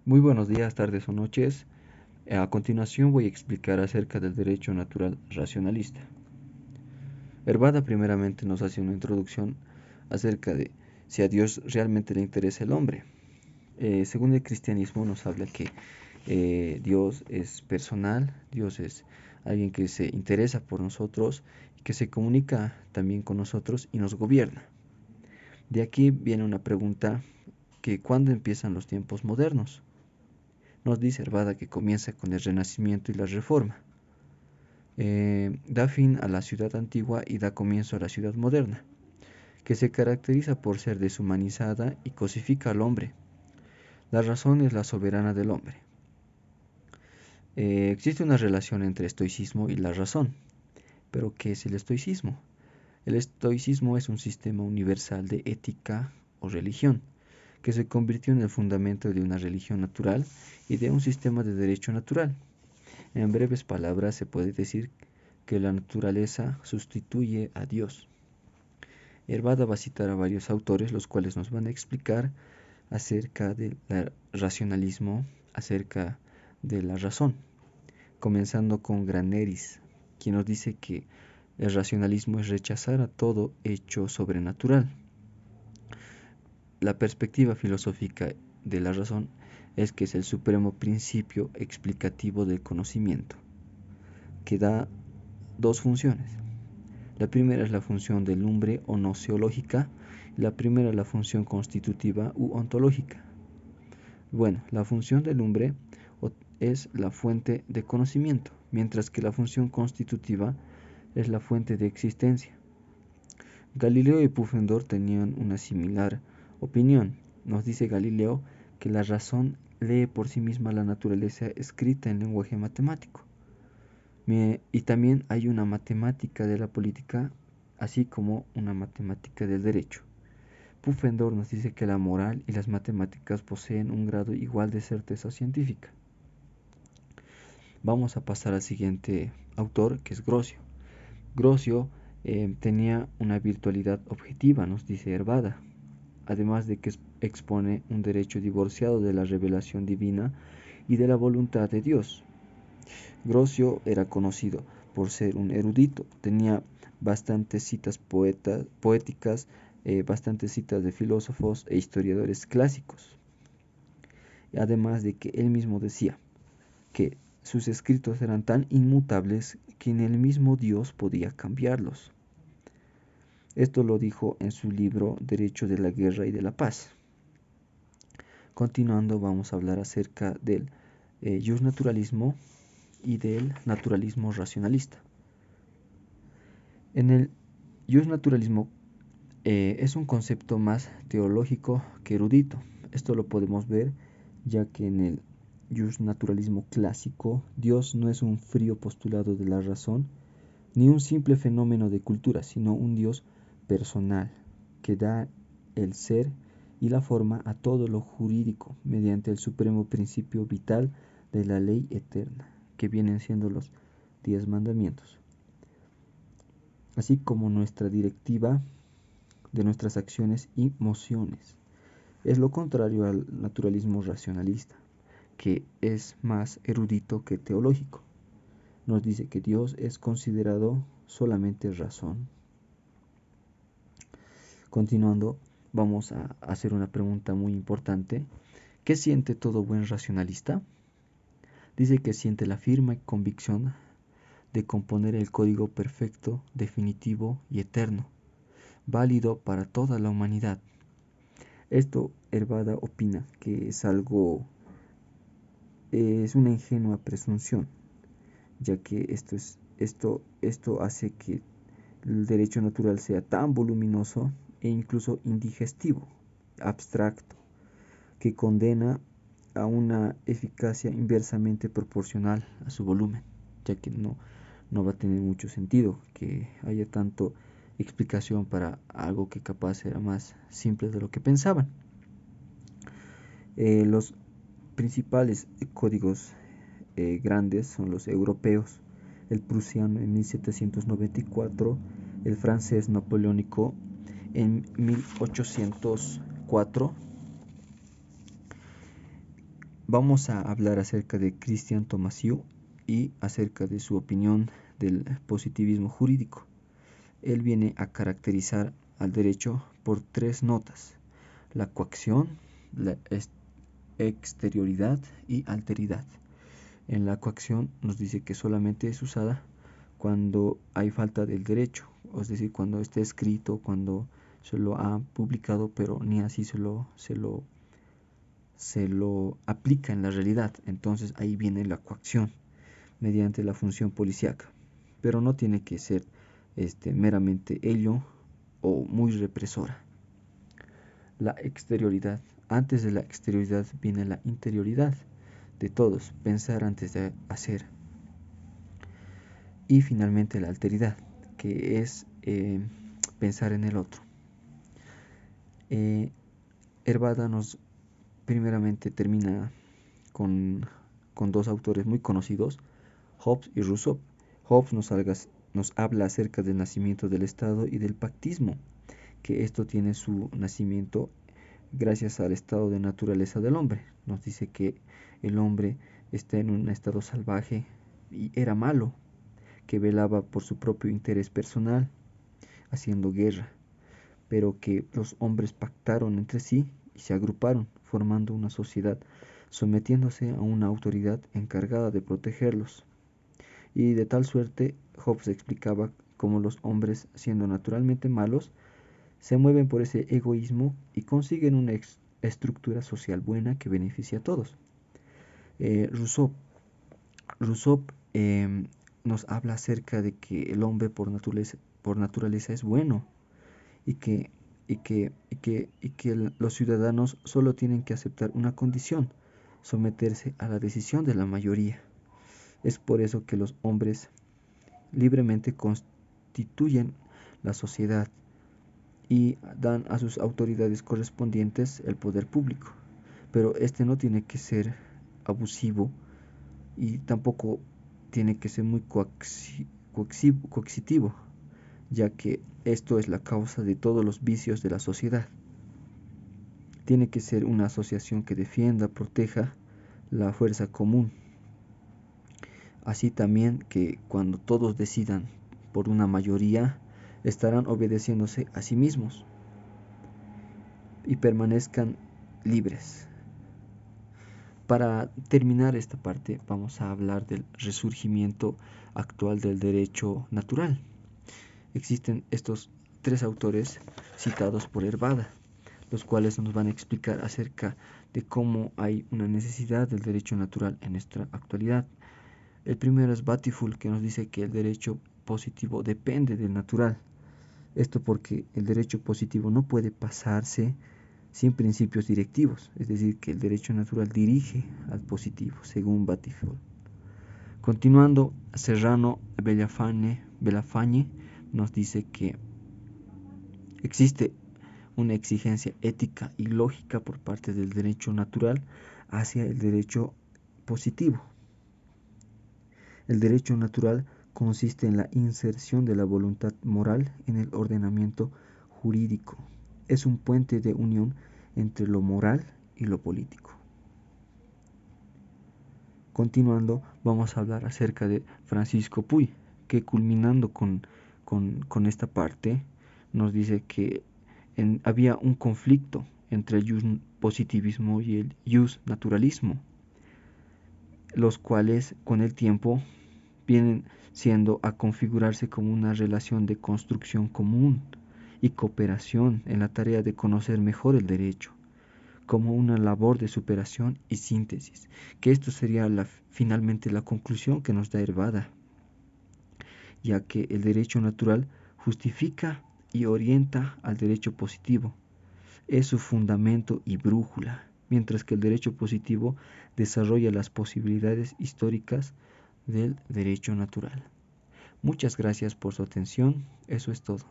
Muy buenos días, tardes o noches. A continuación voy a explicar acerca del derecho natural racionalista. Hervada primeramente nos hace una introducción acerca de si a Dios realmente le interesa el hombre. Según el cristianismo nos habla que Dios es personal, Dios es alguien que se interesa por nosotros, que se comunica también con nosotros y nos gobierna. De aquí viene una pregunta que ¿cuándo empiezan los tiempos modernos? Nos dice Hervada que comienza con el Renacimiento y la Reforma. Da fin a la ciudad antigua y da comienzo a la ciudad moderna, que se caracteriza por ser deshumanizada y cosifica al hombre. La razón es la soberana del hombre. Existe una relación entre estoicismo y la razón. ¿Pero qué es el estoicismo? El estoicismo es un sistema universal de ética o religión, que se convirtió en el fundamento de una religión natural y de un sistema de derecho natural. En breves palabras se puede decir que la naturaleza sustituye a Dios. Hervada va a citar a varios autores, los cuales nos van a explicar acerca del racionalismo, acerca de la razón, comenzando con Graneris, quien nos dice que el racionalismo es rechazar a todo hecho sobrenatural. La perspectiva filosófica de la razón es que es el supremo principio explicativo del conocimiento, que da dos funciones. La primera es la función del lumbre o noseológica, y la primera es la función constitutiva u ontológica. Bueno, la función del lumbre es la fuente de conocimiento, mientras que la función constitutiva es la fuente de existencia. Galileo y Pufendorf tenían una similar opinión. Nos dice Galileo que la razón lee por sí misma la naturaleza escrita en lenguaje matemático. Y también hay una matemática de la política, así como una matemática del derecho. Pufendorf nos dice que la moral y las matemáticas poseen un grado igual de certeza científica. Vamos a pasar al siguiente autor, que es Grocio. Grocio tenía una virtualidad objetiva, nos dice Hervada, además de que expone un derecho divorciado de la revelación divina y de la voluntad de Dios. Grocio era conocido por ser un erudito, tenía bastantes citas poéticas, bastantes citas de filósofos e historiadores clásicos. Además de que él mismo decía que sus escritos eran tan inmutables que ni el mismo Dios podía cambiarlos. Esto lo dijo en su libro Derecho de la Guerra y de la Paz. Continuando, vamos a hablar acerca del justnaturalismo y del naturalismo racionalista. En el justnaturalismo es un concepto más teológico que erudito. Esto lo podemos ver ya que en el justnaturalismo clásico Dios no es un frío postulado de la razón ni un simple fenómeno de cultura, sino un Dios personal que da el ser y la forma a todo lo jurídico mediante el supremo principio vital de la ley eterna, que vienen siendo los 10 mandamientos, así como nuestra directiva de nuestras acciones y mociones. Es lo contrario al naturalismo racionalista, que es más erudito que teológico. Nos dice que Dios es considerado solamente razón. Continuando, vamos a hacer una pregunta muy importante. ¿Qué siente todo buen racionalista? Dice que siente la firme convicción de componer el código perfecto, definitivo y eterno, válido para toda la humanidad. Esto Hervada opina que es una ingenua presunción, ya que esto hace que el derecho natural sea tan voluminoso e incluso indigestivo, abstracto, que condena a una eficacia inversamente proporcional a su volumen, ya que no va a tener mucho sentido que haya tanto explicación para algo que capaz era más simple de lo que pensaban. Los principales códigos grandes son los europeos, el prusiano en 1794, el francés napoleónico en 1804. Vamos a hablar acerca de Christian Tomasiu y acerca de su opinión del positivismo jurídico. Él viene a caracterizar al derecho por tres notas: la coacción, la exterioridad y alteridad. En la coacción nos dice que solamente es usada cuando hay falta del derecho, es decir, cuando está escrito, cuando se lo ha publicado, pero ni así se lo aplica en la realidad. Entonces ahí viene la coacción mediante la función policíaca, pero no tiene que ser meramente ello o muy represora. La exterioridad. Antes de la exterioridad viene la interioridad de todos, pensar antes de hacer. Y finalmente la alteridad, que es pensar en el otro. Hervada nos primeramente termina con dos autores muy conocidos, Hobbes y Rousseau. Hobbes nos habla acerca del nacimiento del Estado y del pactismo, que esto tiene su nacimiento gracias al estado de naturaleza del hombre. Nos dice que el hombre está en un estado salvaje y era malo, que velaba por su propio interés personal, haciendo guerra, pero que los hombres pactaron entre sí y se agruparon, formando una sociedad, sometiéndose a una autoridad encargada de protegerlos. Y de tal suerte, Hobbes explicaba cómo los hombres, siendo naturalmente malos, se mueven por ese egoísmo y consiguen una estructura social buena que beneficia a todos. Rousseau nos habla acerca de que el hombre por naturaleza es bueno y que los ciudadanos solo tienen que aceptar una condición: someterse a la decisión de la mayoría. Es por eso que los hombres libremente constituyen la sociedad y dan a sus autoridades correspondientes el poder público, pero este no tiene que ser abusivo y tampoco tiene que ser muy coactivo, ya que esto es la causa de todos los vicios de la sociedad. Tiene que ser una asociación que defienda, proteja la fuerza común. Así también que cuando todos decidan por una mayoría, estarán obedeciéndose a sí mismos y permanezcan libres. Para terminar esta parte, vamos a hablar del resurgimiento actual del derecho natural. Existen estos tres autores citados por Hervada, los cuales nos van a explicar acerca de cómo hay una necesidad del derecho natural en nuestra actualidad. El primero es Battiful, que nos dice que el derecho positivo depende del natural. Esto porque el derecho positivo no puede pasarse sin principios directivos, es decir, que el derecho natural dirige al positivo, según Battiful. Continuando, Serrano Belafañe nos dice que existe una exigencia ética y lógica por parte del derecho natural hacia el derecho positivo. El derecho natural consiste en la inserción de la voluntad moral en el ordenamiento jurídico. Es un puente de unión entre lo moral y lo político. Continuando, vamos a hablar acerca de Francisco Puy, que culminando con esta parte, nos dice que había un conflicto entre el jus positivismo y el jus naturalismo, los cuales con el tiempo vienen siendo a configurarse como una relación de construcción común y cooperación en la tarea de conocer mejor el derecho, como una labor de superación y síntesis, que esto sería finalmente la conclusión que nos da Hervada, ya que el derecho natural justifica y orienta al derecho positivo, es su fundamento y brújula, mientras que el derecho positivo desarrolla las posibilidades históricas del derecho natural. Muchas gracias por su atención, eso es todo.